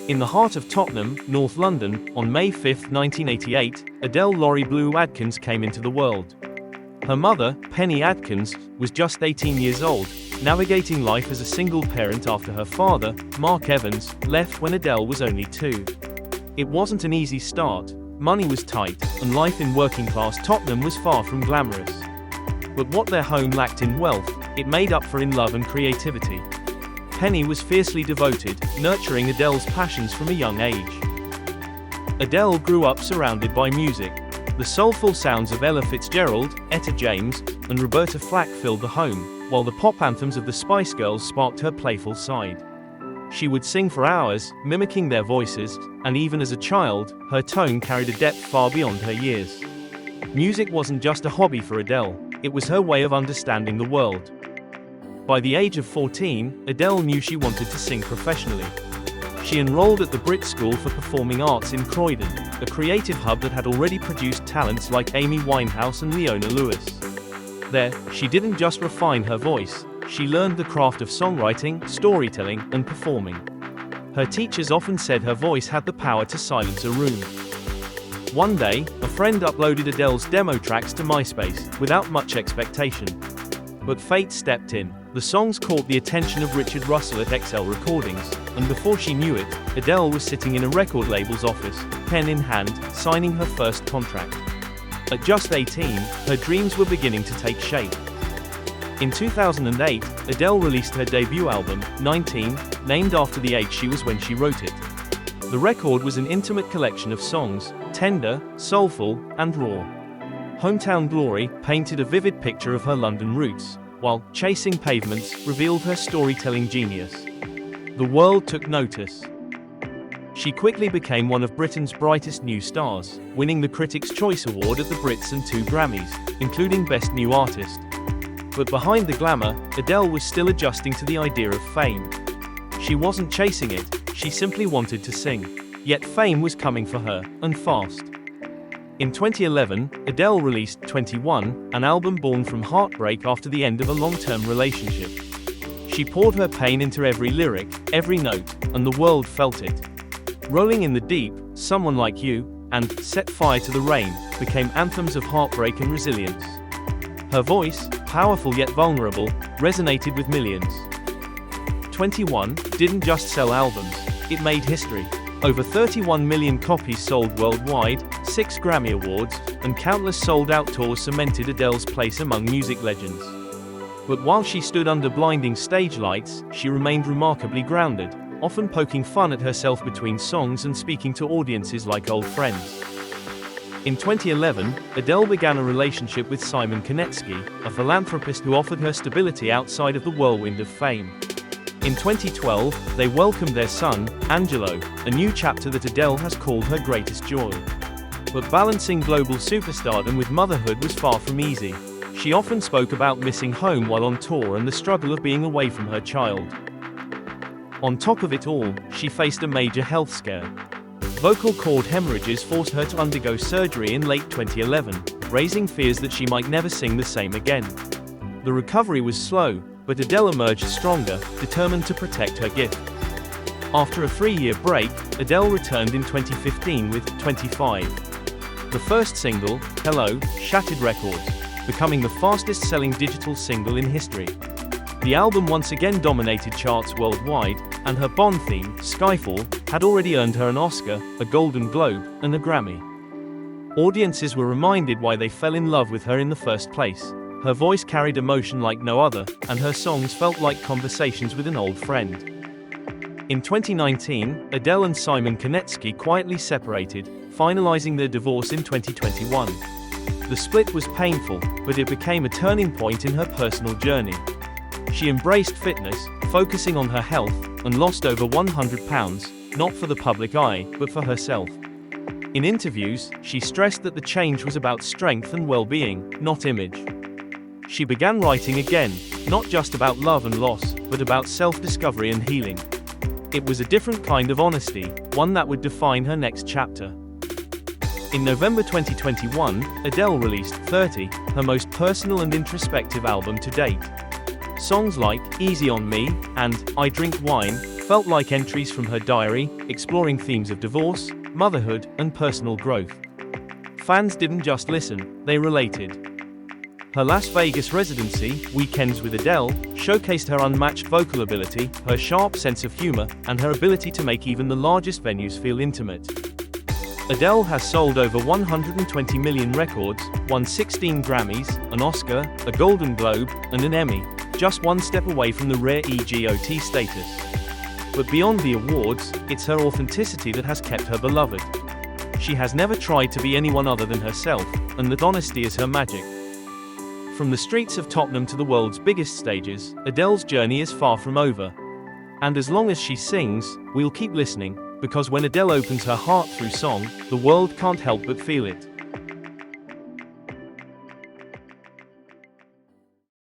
In the heart of Tottenham, North London, on May 5, 1988, Adele Laurie Blue Adkins came into the world. Her mother, Penny Adkins, was just 18 years old, navigating life as a single parent after her father, Mark Evans, left when Adele was only 2. It wasn't an easy start. Money was tight, and life in working-class Tottenham was far from glamorous. But what their home lacked in wealth, it made up for in love and creativity. Penny was fiercely devoted, nurturing Adele's passions from a young age. Adele grew up surrounded by music. The soulful sounds of Ella Fitzgerald, Etta James, and Roberta Flack filled the home, while the pop anthems of the Spice Girls sparked her playful side. She would sing for hours, mimicking their voices, and even as a child, her tone carried a depth far beyond her years. Music wasn't just a hobby for Adele, it was her way of understanding the world. By the age of 14, Adele knew she wanted to sing professionally. She enrolled at the Brit School for Performing Arts in Croydon, a creative hub that had already produced talents like Amy Winehouse and Leona Lewis. There, she didn't just refine her voice, she learned the craft of songwriting, storytelling, and performing. Her teachers often said her voice had the power to silence a room. One day, a friend uploaded Adele's demo tracks to MySpace, without much expectation. But fate stepped in. The songs caught the attention of Richard Russell at XL Recordings, and before she knew it, Adele was sitting in a record label's office, pen in hand, signing her first contract. At just 18, her dreams were beginning to take shape. In 2008, Adele released her debut album, 19, named after the age she was when she wrote it. The record was an intimate collection of songs, tender, soulful, and raw. Hometown Glory painted a vivid picture of her London roots, while Chasing Pavements revealed her storytelling genius. The world took notice. She quickly became one of Britain's brightest new stars, winning the Critics' Choice Award at the Brits and 2 Grammys, including Best New Artist. But behind the glamour, Adele was still adjusting to the idea of fame. She wasn't chasing it, she simply wanted to sing. Yet fame was coming for her, and fast. In 2011, Adele released 21, an album born from heartbreak after the end of a long-term relationship. She poured her pain into every lyric, every note, and the world felt it. Rolling in the Deep, Someone Like You, and Set Fire to the Rain became anthems of heartbreak and resilience. Her voice, powerful yet vulnerable, resonated with millions. 21 didn't just sell albums, it made history. Over 31 million copies sold worldwide, 6 Grammy Awards, and countless sold-out tours cemented Adele's place among music legends. But while she stood under blinding stage lights, she remained remarkably grounded, often poking fun at herself between songs and speaking to audiences like old friends. In 2011, Adele began a relationship with Simon Konecki, a philanthropist who offered her stability outside of the whirlwind of fame. In 2012, they welcomed their son, Angelo, a new chapter that Adele has called her greatest joy. But balancing global superstardom with motherhood was far from easy. She often spoke about missing home while on tour and the struggle of being away from her child. On top of it all, she faced a major health scare. Vocal cord hemorrhages forced her to undergo surgery in late 2011, raising fears that she might never sing the same again. The recovery was slow, but Adele emerged stronger, determined to protect her gift. After a 3-year break, Adele returned in 2015 with 25. The first single, Hello, shattered records, becoming the fastest-selling digital single in history. The album once again dominated charts worldwide, and her Bond theme, Skyfall, had already earned her an Oscar, a Golden Globe, and a Grammy. Audiences were reminded why they fell in love with her in the first place. Her voice carried emotion like no other, and her songs felt like conversations with an old friend. In 2019, Adele and Simon Konecki quietly separated, finalizing their divorce in 2021. The split was painful, but it became a turning point in her personal journey. She embraced fitness, focusing on her health, and lost over 100 pounds, not for the public eye, but for herself. In interviews, she stressed that the change was about strength and well-being, not image. She began writing again, not just about love and loss, but about self-discovery and healing. It was a different kind of honesty, one that would define her next chapter. In November 2021, Adele released 30, her most personal and introspective album to date. Songs like Easy on Me and I Drink Wine felt like entries from her diary, exploring themes of divorce, motherhood, and personal growth. Fans didn't just listen, they related. Her Las Vegas residency, Weekends with Adele, showcased her unmatched vocal ability, her sharp sense of humor, and her ability to make even the largest venues feel intimate. Adele has sold over 120 million records, won 16 Grammys, an Oscar, a Golden Globe, and an Emmy, just one step away from the rare EGOT status. But beyond the awards, it's her authenticity that has kept her beloved. She has never tried to be anyone other than herself, and that honesty is her magic. From the streets of Tottenham to the world's biggest stages, Adele's journey is far from over. And as long as she sings, we'll keep listening, because when Adele opens her heart through song, the world can't help but feel it.